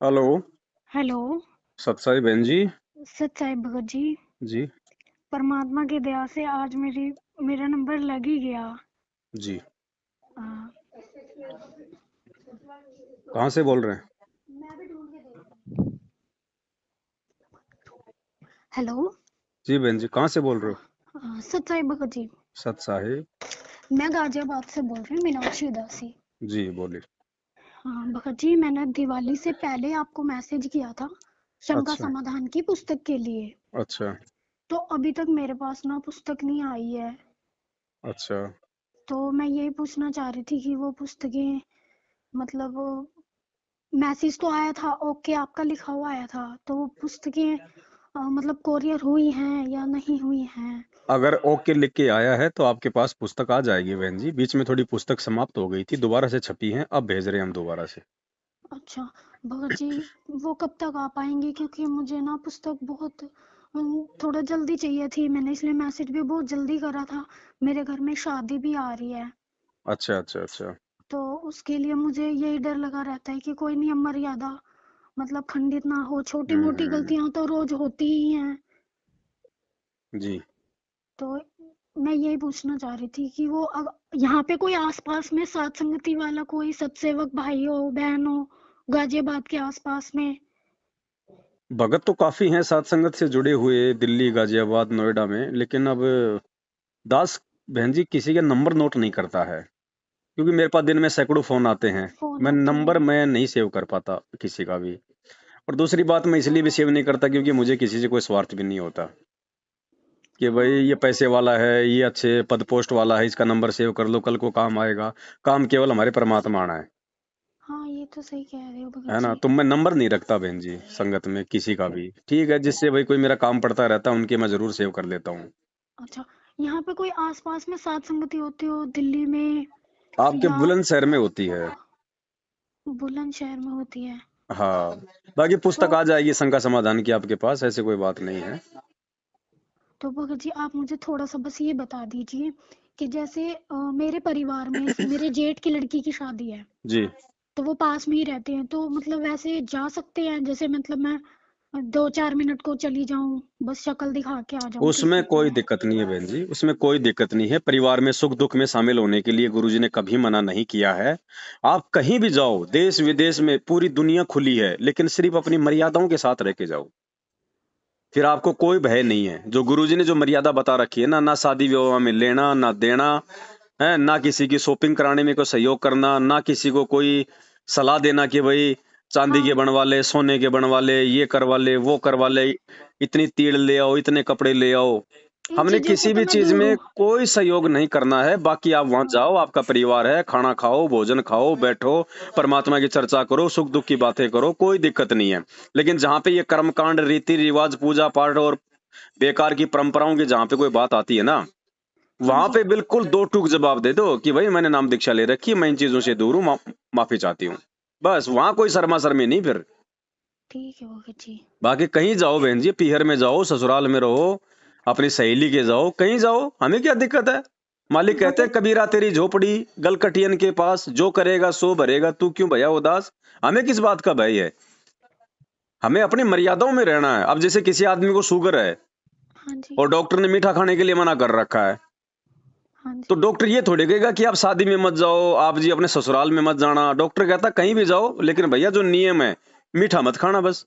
Hello. Hello. सत्साई बहन जी। सत साई भगत जी। जी। परमात्मा की दया से आज मेरा नंबर लग ही गया। जी। आ, कहाँ से बोल रहे हैं? हेलो। जी बहन जी, कहाँ से बोल रहे हो? सत साई भगत जी। सत्साई। मैं गाजियाबाद से बोल रही हूँ, मीनाक्षी उदासी। जी बोलिए। हाँ भगत जी, मैंने दिवाली से पहले आपको मैसेज किया था शंका अच्छा। समाधान की पुस्तक के लिए। अच्छा। तो अभी तक मेरे पास ना पुस्तक नहीं आई है। अच्छा। तो मैं यही पूछना चाह रही थी कि वो पुस्तकें, मतलब मैसेज तो आया था, ओके आपका लिखा हुआ आया था, तो वो पुस्तकें मतलब कोरियर हुई हैं या नहीं हुई हैं? अगर ओके लिख के आया है तो आपके पास पुस्तक आ जाएगी बहन जी। बीच में थोड़ी पुस्तक समाप्त हो गई थी, दोबारा से छपी है, अब भेज रहे हैं हम दोबारा से। अच्छा भगत जी, वो कब तक आ पाएंगे? क्योंकि मुझे ना पुस्तक बहुत थोड़ा जल्दी चाहिए थी। मैंने इसलिए मैसेज भी बहुत जल्दी करा था। मेरे घर में शादी भी आ रही है, अच्छा अच्छा अच्छा। तो उसके लिए मुझे यही डर लगा रहता है कि कोई नियम मर्यादा मतलब खंडित ना हो। छोटी मोटी हम्म। गलतियां तो रोज होती ही हैं। जी। तो मैं यही पूछना चाह रही थी कि वो यहाँ पे कोई आसपास में सात संगति वाला कोई सत्सेवक भाई हो बहन हो गाजियाबाद के आसपास में? भगत तो काफी हैं साथ संगत से जुड़े हुए, दिल्ली, गाजियाबाद, नोएडा में, लेकिन अब दास बहन जी किसी का नंबर नोट नहीं करता है, क्योंकि मेरे पास दिन में सैकड़ों फोन आते हैं। फोन मैं आते नंबर हैं। मैं नहीं सेव कर पाता किसी का भी। और दूसरी बात, मैं इसलिए भी सेव नहीं करता क्योंकि मुझे किसी से कोई स्वार्थ भी नहीं होता कि भाई हाँ ये पैसे वाला है, ये अच्छे पद पोस्ट वाला है, इसका नंबर सेव कर लो, कल को काम आएगा। काम केवल हमारे परमात्मा आना हाँ, ये तो सही कह रहे हो है भगत ना। जी। तो मैं नंबर नहीं रखता बहन जी संगत में किसी का भी। ठीक है, जिससे भाई कोई मेरा काम पड़ता रहता है उनके मैं जरूर सेव कर लेता हूँ। अच्छा, यहाँ पे कोई आसपास में सात संगति होती हो दिल्ली में आपके या बुलंदशहर में होती है। बुलंदशहर में होती है? हाँ। बाकी तो पुस्तक आ जाएगी शंका समाधान की आपके पास, ऐसे कोई बात नहीं है। तो भगत जी, आप मुझे थोड़ा सा बस ये बता दीजिए कि जैसे मेरे परिवार में मेरे जेठ की लड़की की शादी है, जी। तो वो पास में ही रहते हैं, तो मतलब वैसे जा सकते हैं? जैसे मतलब मैं 2-4 मिनट को चली जाऊं, बस शक्ल दिखा के आ जाऊं उसमें किसी कोई को? दिक्कत नहीं है बहन जी, उसमें कोई दिक्कत नहीं है। परिवार में सुख दुख में शामिल होने के लिए गुरुजी ने कभी मना नहीं किया है। आप कहीं भी जाओ, देश विदेश में, पूरी दुनिया खुली है, लेकिन सिर्फ अपनी मर्यादाओं के साथ रह के जाओ। फिर आपको कोई भय नहीं है। जो गुरुजी ने जो मर्यादा बता रखी है ना, ना शादी विवाह में लेना ना देना है, ना किसी की शॉपिंग कराने में कोई सहयोग करना, ना किसी को कोई सलाह देना कि भाई चांदी के हाँ, बनवा ले, सोने के बनवा ले, ये करवा ले, वो करवा ले, इतनी तीड़ ले आओ, इतने कपड़े ले आओ। इन हमने चीजों से किसी तो भी मैं चीज दूर में हूँ। कोई सहयोग नहीं करना है। बाकी आप वहां हाँ, जाओ, आपका परिवार है, खाना खाओ, भोजन खाओ, बैठो, परमात्मा की चर्चा करो, सुख दुख की बातें करो, कोई दिक्कत नहीं है। लेकिन जहां पे ये कर्मकांड, रीति रिवाज, पूजा पाठ और बेकार की परंपराओं की जहां पे कोई बात आती है ना, हाँ वहां जी। पे बिल्कुल दो टूक जवाब दे दो कि भाई मैंने नाम दीक्षा ले रखी है, मैं इन चीजों से दूर हूँ, माफी चाहती हूँ। बस वहां कोई शर्मा शर्मी नहीं फिर। ठीक है भगत जी। बाकी कहीं जाओ बहन जी, पीहर में जाओ, ससुराल में रहो, अपनी सहेली के जाओ, कहीं जाओ, हमें क्या दिक्कत है। मालिक कहते हैं भगत कबीरा तेरी झोपड़ी गलकटियन के पास, जो करेगा सो भरेगा, तू क्यों भया उदास। हमें किस बात का भय है। हमें अपनी मर्यादाओं में रहना है। अब जैसे किसी आदमी को शुगर है हाँ जी। और डॉक्टर ने मीठा खाने के लिए मना कर रखा है, हाँ तो जी। डॉक्टर ये थोड़ी कहेगा कि आप शादी में मत जाओ, आप जी अपने ससुराल में मत जाना। डॉक्टर कहता कहीं भी जाओ, लेकिन भैया जो नियम है, मीठा मत खाना बस।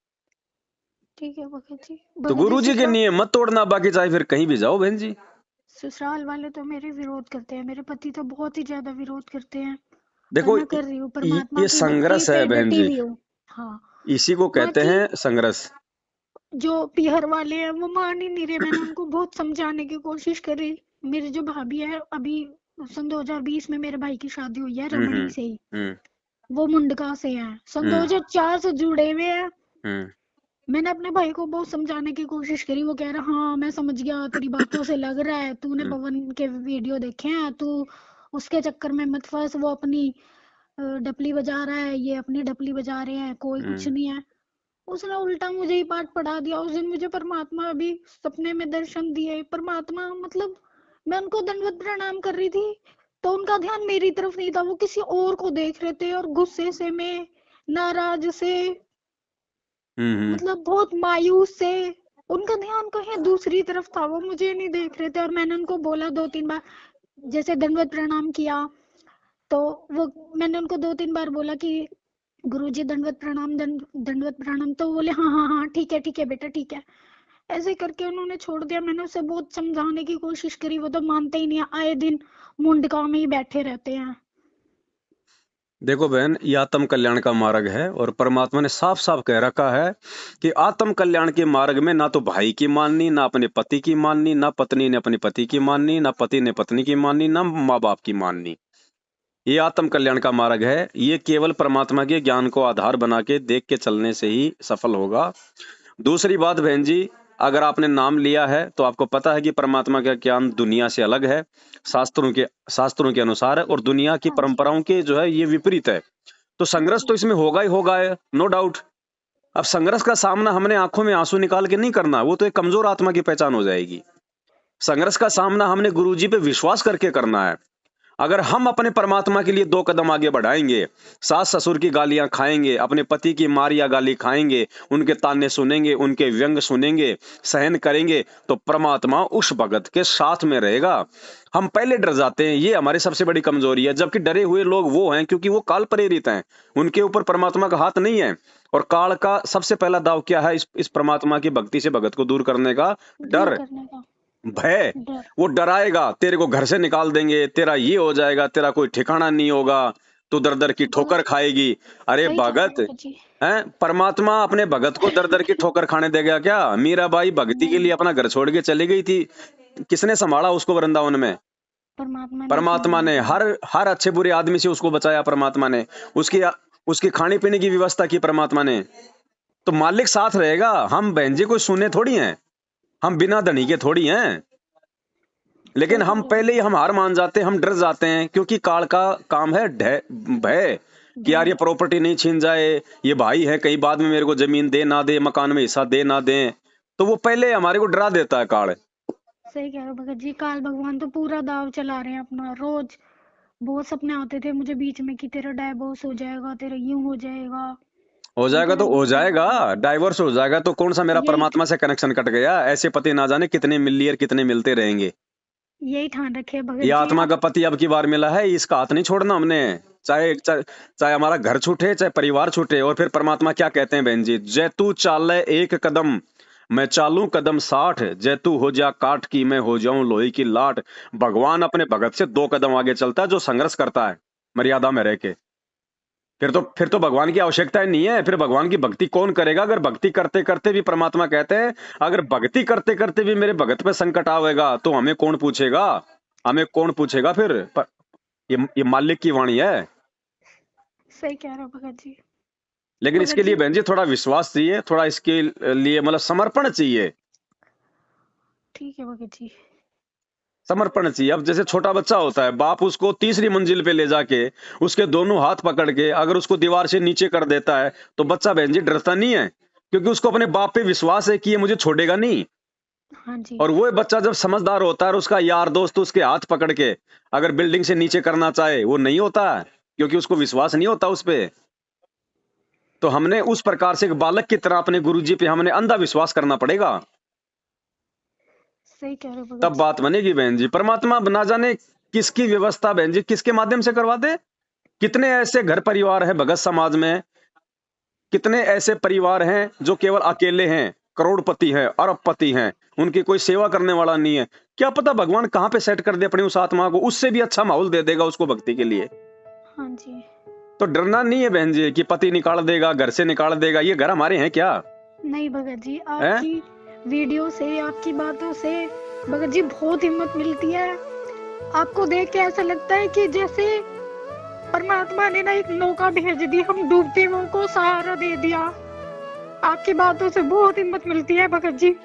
ठीक है भगत जी। तो भगत जी, गुरु जी के नियम मत तोड़ना, बाकी चाहे फिर कहीं भी जाओ बहन जी। ससुराल वाले तो मेरे विरोध करते हैं, मेरे पति तो बहुत ही ज्यादा विरोध करते हैं। पर देखो मैं कर रही हूँ, ये परमात्मा की भक्ति संघर्ष है से बहन डटी जी, हुई हूँ। हाँ। इसी को कहते बाकी हैं संघर्ष। जो पीहर वाले हैं वो मान ही नहीं रहे। मैंने उनको बहुत समझाने की कोशिश करी। मेरी जो भाभी है, अभी सन 2020 में मेरे भाई की शादी हुई है रमणी से ही। हम्म। वो मुंडका से हैं, सन हम्म। 2004 से जुड़े हुए हैं। हम्म। मैंने अपने भाई को बहुत समझाने की कोशिश करी। वो कह रहा हाँ मैं समझ गया, तेरी बातों से लग रहा है, तूने हम्म। पवन के वीडियो देखे हैं, तू उसके चक्कर में मत फंस। वो अपनी डपली बजा रहा है, ये अपनी डपली बजा रहे हैं, कोई कुछ हम्म। नहीं है। उसने उल्टा मुझे ही पाठ पढ़ा दिया। उस दिन मुझे परमात्मा भी सपने में दर्शन दिए। परमात्मा मतलब मैं उनको दंडवत प्रणाम कर रही थी, तो उनका ध्यान मेरी तरफ नहीं था, वो किसी और को देख रहे थे और गुस्से से, मैं नाराज से मतलब बहुत मायूस से, उनका ध्यान कहीं दूसरी तरफ था, वो मुझे नहीं देख रहे थे। और मैंने उनको बोला 2-3 बार, जैसे दंडवत प्रणाम किया, तो वो मैंने उनको 2-3 बार बोला कि गुरुजी दंडवत प्रणाम, दंडवत प्रणाम, तो बोले हाँ हाँ हाँ ठीक है बेटा ठीक है। ऐसे करके उन्होंने छोड़ दिया। मैंने उसे बहुत समझाने की कोशिश करी, वो तो मानते ही नहीं है, आए दिन मुंडका में ही बैठे रहते हैं। देखो बहन, ये आत्म कल्याण का मार्ग है और परमात्मा ने साफ साफ कह रखा है कि आत्म कल्याण के मार्ग में ना तो भाई की माननी, ना अपने पति की माननी, ना पत्नी ने अपने पति की माननी, ना पति ने पत्नी की माननी, ना माँ बाप की माननी। ये आत्म कल्याण का मार्ग है। ये केवल परमात्मा के ज्ञान को आधार बना के देख के चलने से ही सफल होगा। दूसरी बात बहन जी, अगर आपने नाम लिया है तो आपको पता है कि परमात्मा का ज्ञान दुनिया से अलग है, शास्त्रों के अनुसार है, और दुनिया की हाँ जी। परंपराओं के जो है ये विपरीत है। तो संघर्ष जी। तो इसमें होगा ही होगा है, नो डाउट। अब संघर्ष का सामना हमने आंखों में आंसू निकाल के नहीं करना, वो तो एक कमजोर आत्मा की पहचान हो जाएगी। संघर्ष का सामना हमने गुरुजी पे विश्वास करके करना है। अगर हम अपने परमात्मा के लिए 2 कदम आगे बढ़ाएंगे, सास ससुर की गालियां खाएंगे, अपने पति की मार या गाली खाएंगे, उनके ताने सुनेंगे, उनके व्यंग सुनेंगे, सहन करेंगे, तो परमात्मा उस भगत के साथ में रहेगा। हम पहले डर जाते हैं, ये हमारी सबसे बड़ी कमजोरी है। जबकि डरे हुए लोग वो हैं क्योंकि वो काल प्रेरित हैं, उनके ऊपर परमात्मा का हाथ नहीं है। और काल का सबसे पहला दाव क्या है इस परमात्मा की भक्ति से भगत को दूर करने का? दूर डर, करने का भय। डर। वो डराएगा, तेरे को घर से निकाल देंगे, तेरा ये हो जाएगा, तेरा कोई ठिकाना नहीं होगा, तू दर दर की ठोकर बहुत खाएगी। अरे सही कह रहे भगत हो जी। है, परमात्मा अपने भगत को दर दर की ठोकर खाने देगा क्या? मीराबाई भक्ति के नहीं, लिए अपना घर छोड़ के चली गई थी, किसने संभाला उसको वृंदावन में? परमात्मा ने परमात्मा संभाला ने। था। हर हर अच्छे बुरे आदमी से उसको बचाया परमात्मा ने, उसकी उसकी खाने पीने की व्यवस्था की परमात्मा ने। तो मालिक साथ रहेगा। हम बहन जी कोई सुने थोड़ी हैं, हम बिना धनी के थोड़ी हैं। लेकिन सही कह हम रहे हो पहले ही हम हार मान जाते हैं, हम डर जाते हैं, क्योंकि काल का काम है भय कि यार भय। ये प्रॉपर्टी नहीं छीन जाए, ये भाई है कहीं बाद में मेरे को जमीन दे ना दे, मकान में हिस्सा दे ना दे। तो वो पहले हमारे को डरा देता है काल। सही कह रहे हो भगत जी, काल भगवान तो पूरा दाव चला रहे हैं अपना। रोज बहुत सपने आते थे मुझे बीच में कि तेरा डाइवोर्स हो जाएगा, तेरा यूं हो जाएगा, हो ये जाएगा तेरा तो हो वो हो जाएगा, जाएगा। डाइवोर्स हो जाएगा तो कौन सा मेरा यही परमात्मा से कनेक्शन कट गया? ऐसे पति ना जाने कितने मिल लिए और कितने मिलते रहेंगे। यही ठान रखे ये भगत जी आत्मा आप। का पति अब की बार मिला है, इसका हाथ नहीं छोड़ना हमने। चाहे चाहे, चाहे हमारा घर छूटे, चाहे परिवार छूटे। और फिर परमात्मा क्या कहते हैं बहन जी? जय तू चाले 1 कदम, मैं चालू कदम 60, जय तू हो जा काठ की, मैं हो जाऊं लोही की लाट। भगवान अपने भगत से 2 कदम आगे चलता है जो संघर्ष करता है मर्यादा में रह के। फिर तो भगवान की आवश्यकता ही नहीं है। फिर भगवान की भक्ति कौन करेगा? अगर भक्ति करते करते भी, परमात्मा कहते हैं, अगर भक्ति करते करते भी मेरे भगत पे संकट आवेगा तो हमें कौन पूछेगा? हमें कौन पूछेगा फिर? ये मालिक की वाणी है। सही कह रहे हो भगत जी। लेकिन भगत इसके लिए जी बहन जी थोड़ा विश्वास चाहिए, थोड़ा इसके लिए मतलब समर्पण चाहिए। ठीक है भगत जी। समर्पण चाहिए। अब जैसे छोटा बच्चा होता है, बाप उसको तीसरी मंजिल पे ले जाके उसके दोनों हाथ पकड़ के अगर उसको दीवार से नीचे कर देता है तो बच्चा बहन जी डरता नहीं है, क्योंकि उसको अपने बाप पे विश्वास है कि ये मुझे छोड़ेगा नहीं। हाँ जी। और वो बच्चा जब समझदार होता है और उसका यार दोस्त उसके हाथ पकड़ के अगर बिल्डिंग से नीचे करना चाहे, वो नहीं होता है, क्योंकि उसको विश्वास नहीं होता उस पे। तो हमने उस प्रकार से एक बालक की तरह अपने गुरुजी पे हमने अंधा विश्वास करना पड़ेगा, सही कह रहे हो तब भगत जी। बात बनेगी बहन जी। परमात्मा ना जाने किसकी व्यवस्था बहन जी किसके माध्यम से करवा दे। कितने ऐसे घर परिवार है भगत समाज में, कितने ऐसे परिवार हैं जो केवल अकेले हैं, करोड़पति हैं, अरबपति हैं, उनकी कोई सेवा करने वाला नहीं है। क्या पता भगवान कहाँ पे सेट कर दे अपनी उस आत्मा को, उससे भी अच्छा माहौल दे देगा उसको भक्ति के लिए। हाँ जी। तो डरना नहीं है बहन जी कि पति निकाल देगा, घर से निकाल देगा। ये घर हमारे हैं क्या? नहीं भगत जी, हैं? आपकी वीडियो से, आपकी बातों से भगत जी बहुत हिम्मत मिलती है। आपको देख के ऐसा लगता है कि जैसे परमात्मा ने ना एक नौका भेज दी, हम डूबते हुए को सहारा दे दिया। आपकी बातों से बहुत हिम्मत मिलती है भगत जी।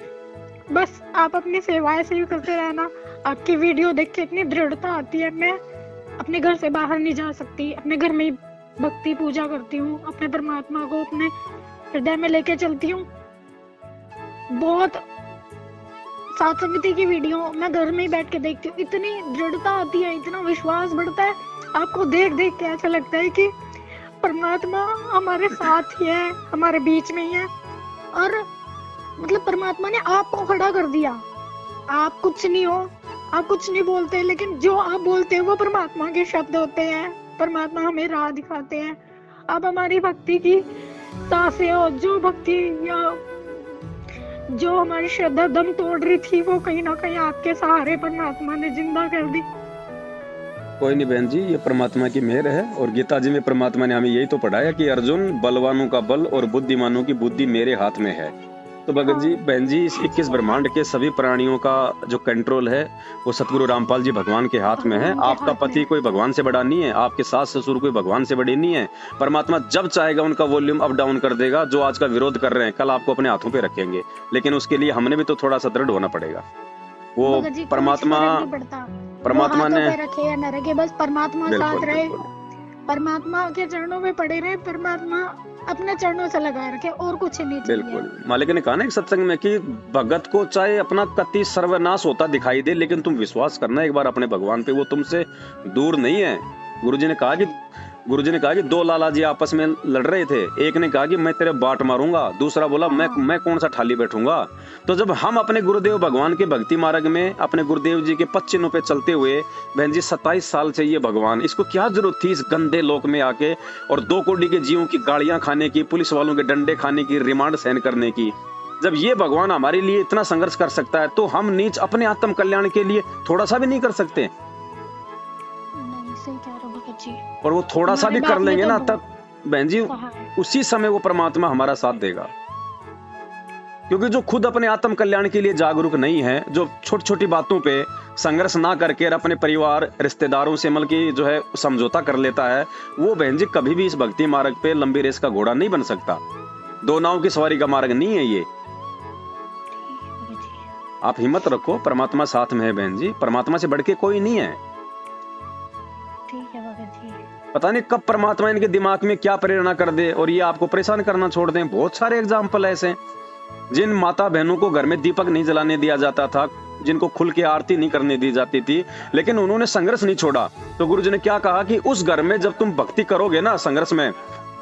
बस आप अपनी सेवाएं से ही करते रहना। आपकी वीडियो देख के इतनी दृढ़ता आती है, मैं अपने घर से बाहर नहीं जा सकती, अपने घर में ही भक्ति पूजा करती हूँ, अपने परमात्मा को अपने हृदय में लेके चलती हूँ। बहुत सात समिति की वीडियो मैं घर में ही बैठ के देखती हूँ, इतनी दृढ़ता आती है, इतना विश्वास बढ़ता है। आपको देख देख के ऐसा लगता है कि परमात्मा हमारे साथ ही है, हमारे बीच में ही है। और मतलब परमात्मा ने आपको खड़ा कर दिया। आप कुछ नहीं हो, आप कुछ नहीं बोलते, लेकिन जो आप बोलते हो वो परमात्मा के शब्द होते हैं। परमात्मा हमें राह दिखाते हैं। आप हमारी भक्ति की सांसें हो, जो भक्ति या जो हमारी श्रद्धा दम तोड़ रही थी, वो कहीं ना कहीं आपके सहारे परमात्मा ने जिंदा कर दी। कोई नहीं बहन जी, ये परमात्मा की मेहर है। और गीता जी में परमात्मा ने हमें यही तो पढ़ाया कि अर्जुन, बलवानों का बल और बुद्धिमानों की बुद्धि मेरे हाथ में है। तो भगत जी, बहन जी, इस 21 ब्रह्मांड के सभी प्राणियों का जो कंट्रोल है वो सतगुरु रामपाल जी भगवान के हाथ में है। आपका पति कोई भगवान से बड़ा नहीं है, आपके सास ससुर कोई भगवान से बड़े नहीं है। परमात्मा जब चाहेगा उनका वॉल्यूम अप डाउन कर देगा। जो आज का विरोध कर रहे हैं, कल आपको अपने हाथों पे रखेंगे, लेकिन उसके लिए हमने भी तो थोड़ा सा दृढ़ होना पड़ेगा। वो परमात्मा ने रखे या न रखे, बस परमात्मा साथ रहे, परमात्मा के चरणों में पड़े रहे, परमात्मा अपने चरणों से लगाए रखे, और कुछ नहीं चाहिए। बिल्कुल। मालिक ने कहा ना एक सत्संग में कि भगत को चाहे अपना कति सर्वनाश होता दिखाई दे, लेकिन तुम विश्वास करना एक बार अपने भगवान पे, वो तुमसे दूर नहीं है। गुरुजी ने कहा कि दो लाला जी आपस में लड़ रहे थे। एक ने कहा कि मैं तेरे बाट मारूंगा, दूसरा बोला मैं कौन सा ठाली बैठूंगा। तो जब हम अपने गुरुदेव भगवान के भक्ति मार्ग में अपने गुरुदेव जी के पच्चिनों पे चलते हुए, बहन जी 27 साल से ये भगवान, इसको क्या जरूरत थी इस गंदे लोक में आके और 2 कोड़ी के जीवों की गालियां खाने की, पुलिस वालों के डंडे खाने की, रिमांड सहन करने की। जब ये भगवान हमारे लिए इतना संघर्ष कर सकता है, तो हम नीच अपने आत्म कल्याण के लिए थोड़ा सा भी नहीं कर सकते? सही कह रहे हो भगत जी। और वो थोड़ा सा भी कर लेंगे ना, तब बहन जी उसी समय वो परमात्मा हमारा साथ देगा। क्योंकि जो खुद अपने आत्म कल्याण के लिए जागरूक नहीं है, जो छोटी छोटी बातों पे संघर्ष ना करके अपने परिवार रिश्तेदारों से मिल के जो है समझौता कर लेता है, वो बहन जी कभी भी इस भक्ति मार्ग पे लंबी रेस का घोड़ा नहीं बन सकता। 2 नाव की सवारी का मार्ग नहीं है ये। आप हिम्मत रखो, परमात्मा साथ में है बहन जी, परमात्मा से बढ़ के कोई नहीं है। ठीक है भगत जी। पता नहीं कब परमात्मा इनके दिमाग में क्या प्रेरणा कर दे और ये आपको परेशान करना छोड़ दें। बहुत सारे एग्जाम्पल ऐसे, जिन माता बहनों को घर में दीपक नहीं जलाने दिया जाता था, जिनको खुल के आरती नहीं करने दी जाती थी, लेकिन उन्होंने संघर्ष नहीं छोड़ा। तो गुरुजी ने क्या कहा कि उस घर में जब तुम भक्ति करोगे ना, संघर्ष में,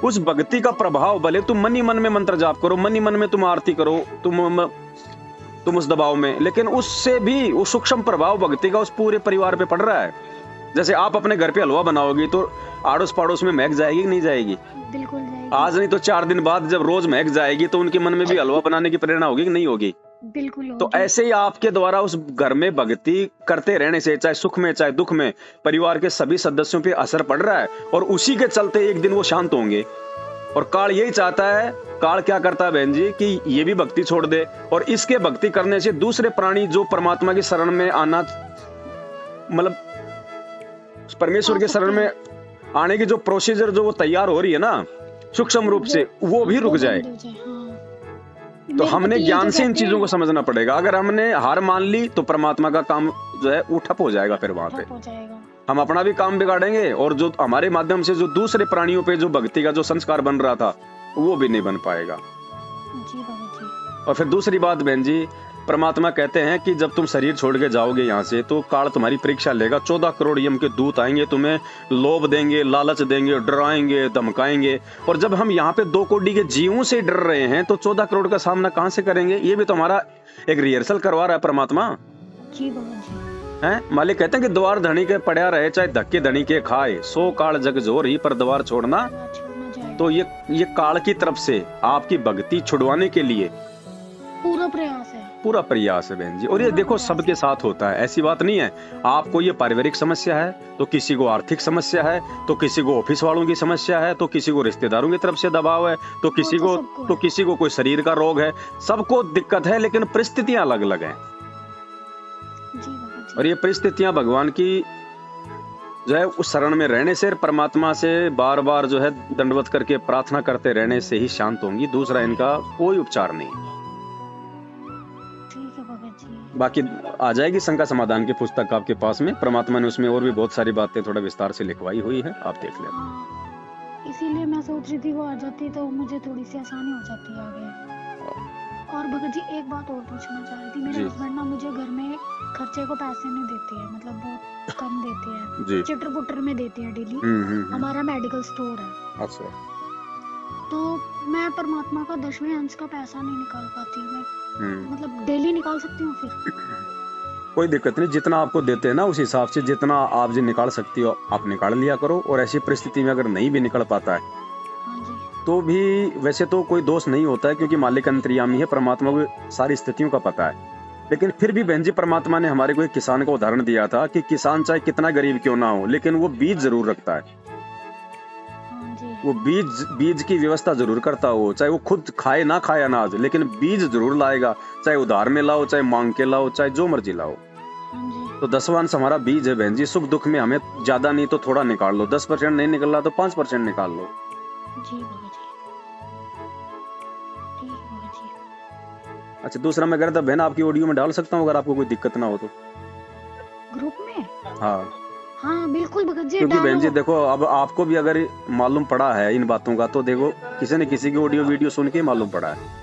उस भक्ति का प्रभाव, भले तुम मन ही मन में मंत्र जाप करो, मन ही मन में तुम आरती करो, तुम उस दबाव में, लेकिन उससे भी वो सूक्ष्म प्रभाव भक्ति का उस पूरे परिवार पे पड़ रहा है। जैसे आप अपने घर पे हलवा बनाओगी तो आड़ोस पड़ोस में महक जाएगी कि नहीं जाएगी? बिल्कुल जाएगी। आज नहीं तो 4 दिन बाद जब रोज महक जाएगी तो उनके मन में भी हलवा बनाने की प्रेरणा होगी कि नहीं होगी? बिल्कुल होगी। तो ऐसे ही आपके द्वारा उस घर में भक्ति करते रहने से, चाहे सुख में चाहे दुख में, परिवार के सभी सदस्यों पे असर पड़ रहा है, और उसी के चलते एक दिन वो शांत होंगे। और काल यही चाहता है, काल क्या करता है बहन जी कि ये भी भक्ति छोड़ दे, और इसके भक्ति करने से दूसरे प्राणी जो परमात्मा की शरण में आना, मतलब परमेश्वर के शरण में आने की जो प्रोसीजर जो वो तैयार हो रही है ना सूक्ष्म रूप से, वो भी रुक जाए। तो हमने ज्ञान से इन चीजों को समझना पड़ेगा। अगर हमने हार मान ली तो परमात्मा का काम जो है वो ठप हो जाएगा। फिर वहां पे हम अपना भी काम बिगाड़ेंगे, और जो हमारे माध्यम से जो दूसरे प्राणियों पे जो भक्ति का जो संस्कार बन रहा था वो भी नहीं बन पाएगा। और फिर दूसरी बात बहन जी, परमात्मा कहते हैं कि जब तुम शरीर छोड़ के जाओगे यहाँ से, तो काल तुम्हारी परीक्षा लेगा। 14 करोड़ यम के दूत आएंगे, तुम्हें लोभ देंगे, लालच देंगे, डराएंगे, धमकाएंगे। और जब हम यहाँ पे 2 कोड़ी के जीवों से डर रहे हैं, तो 14 करोड़ का सामना कहाँ से करेंगे? ये भी तो हमारा एक रिहर्सल करवा रहा है परमात्मा। है मालिक कहते हैं कि द्वार धनी के पड़ा रहे, चाहे धक्के धनी के खाए, 100 काल जग जोर ही पर द्वार छोड़ना। तो ये काल की तरफ से आपकी भक्ति छुड़वाने के लिए पूरा प्रयास है बहन जी। और ये देखो सबके साथ होता है, ऐसी बात नहीं है। आपको ये पारिवारिक समस्या है, तो किसी को आर्थिक समस्या है, तो किसी को ऑफिस वालों की समस्या है, तो किसी को रिश्तेदारों की तरफ से दबाव है, तो किसी को कोई शरीर का रोग है। सबको दिक्कत है, लेकिन परिस्थितियां अलग अलग हैं। और ये परिस्थितियां भगवान की जो है उस शरण में रहने से, परमात्मा से बार बार जो है दंडवत करके प्रार्थना करते रहने से ही शांत होंगी। दूसरा इनका कोई उपचार नहीं। बाकी आ जाएगी शंका समाधान की पुस्तक आपके पास में, परमात्मा ने उसमें और भी बहुत सारी बातें थोड़ा विस्तार से लिखवाई हुई है, आप देख लें। इसीलिए मैं सोच रही थी वो आ जाती तो मुझे थोड़ी सी आसानी हो जाती है आगे। और भगत जी एक बात और पूछना चाह रही थी, मेरे हस्बैंड ना मुझे घर में खर्चे को पैसे नहीं देते हैं, मतलब बहुत कम देते हैं, चिटर पुटर में देते हैं डेली। हमारा मेडिकल स्टोर है। अच्छा। तो मैं परमात्मा का 10वें अंश का पैसा नहीं निकाल पाती। मैं मतलब डेली निकाल सकती हूँ फिर? कोई दिक्कत नहीं, जितना आपको देते हैं ना उस हिसाब से जितना आप जी निकाल सकती हो आप निकाल लिया करो। और ऐसी परिस्थिति में अगर नहीं भी निकल पाता है हाँ जी। तो भी वैसे तो कोई दोष नहीं होता है, क्योंकि मालिक अंतर्यामी है, परमात्मा को सारी स्थितियों का पता है। लेकिन फिर भी बहन जी परमात्मा ने हमारे को एक किसान का उदाहरण दिया था कि किसान चाहे कितना गरीब क्यों ना हो लेकिन वो बीज जरूर रखता है। हाँ जी। वो बीज की व्यवस्था जरूर करता हो, चाहे वो खुद खाए ना खाए अनाज, लेकिन बीज जरूर लाएगा, चाहे उधार में लाओ, चाहे मांग के लाओ, चाहे जो मर्जी लाओ। हाँ जी। तो 10वां अंश हमारा बीज है बहन जी। सुख दुख में हमें ज्यादा नहीं तो थोड़ा निकाल लो, 10% नहीं निकल रहा तो 5% निकाल लो। जी भगत जी, ठीक है भगत जी। अच्छा, दूसरा मैं कह रहा था बहन आपकी ऑडियो में डाल सकता हूँ अगर आपको कोई दिक्कत ना हो तो? ग्रुप में? हाँ, हाँ बिल्कुल भगत जी, क्योंकि बहन जी डालो। देखो अब आपको भी अगर मालूम पड़ा है इन बातों का तो देखो किसी न किसी की ऑडियो वीडियो सुन के मालूम पड़ा है।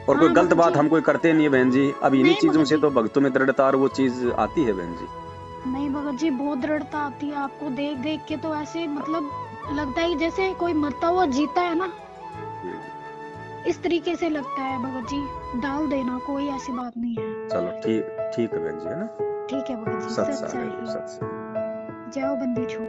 और कोई हाँ गलत भगत बात जी। हम कोई करते नहीं है बहन जी। अब इन्हीं नहीं चीजों भगत से जी। तो भक्तों में दृढ़ता और वो चीज आती है बहन जी। नहीं भगत जी, बहुत दृढ़ता आती है। आपको देख देख के तो ऐसे मतलब लगता है जैसे कोई मरता हुआ जीता है ना, इस तरीके से लगता है भगत जी। डाल देना, कोई ऐसी बात नहीं है। चलो ठीक ठीक है बहन जी, है ना? ठीक है भगत जी। सत सत सागर साई। सत सागर। जय हो बंदी छोड़।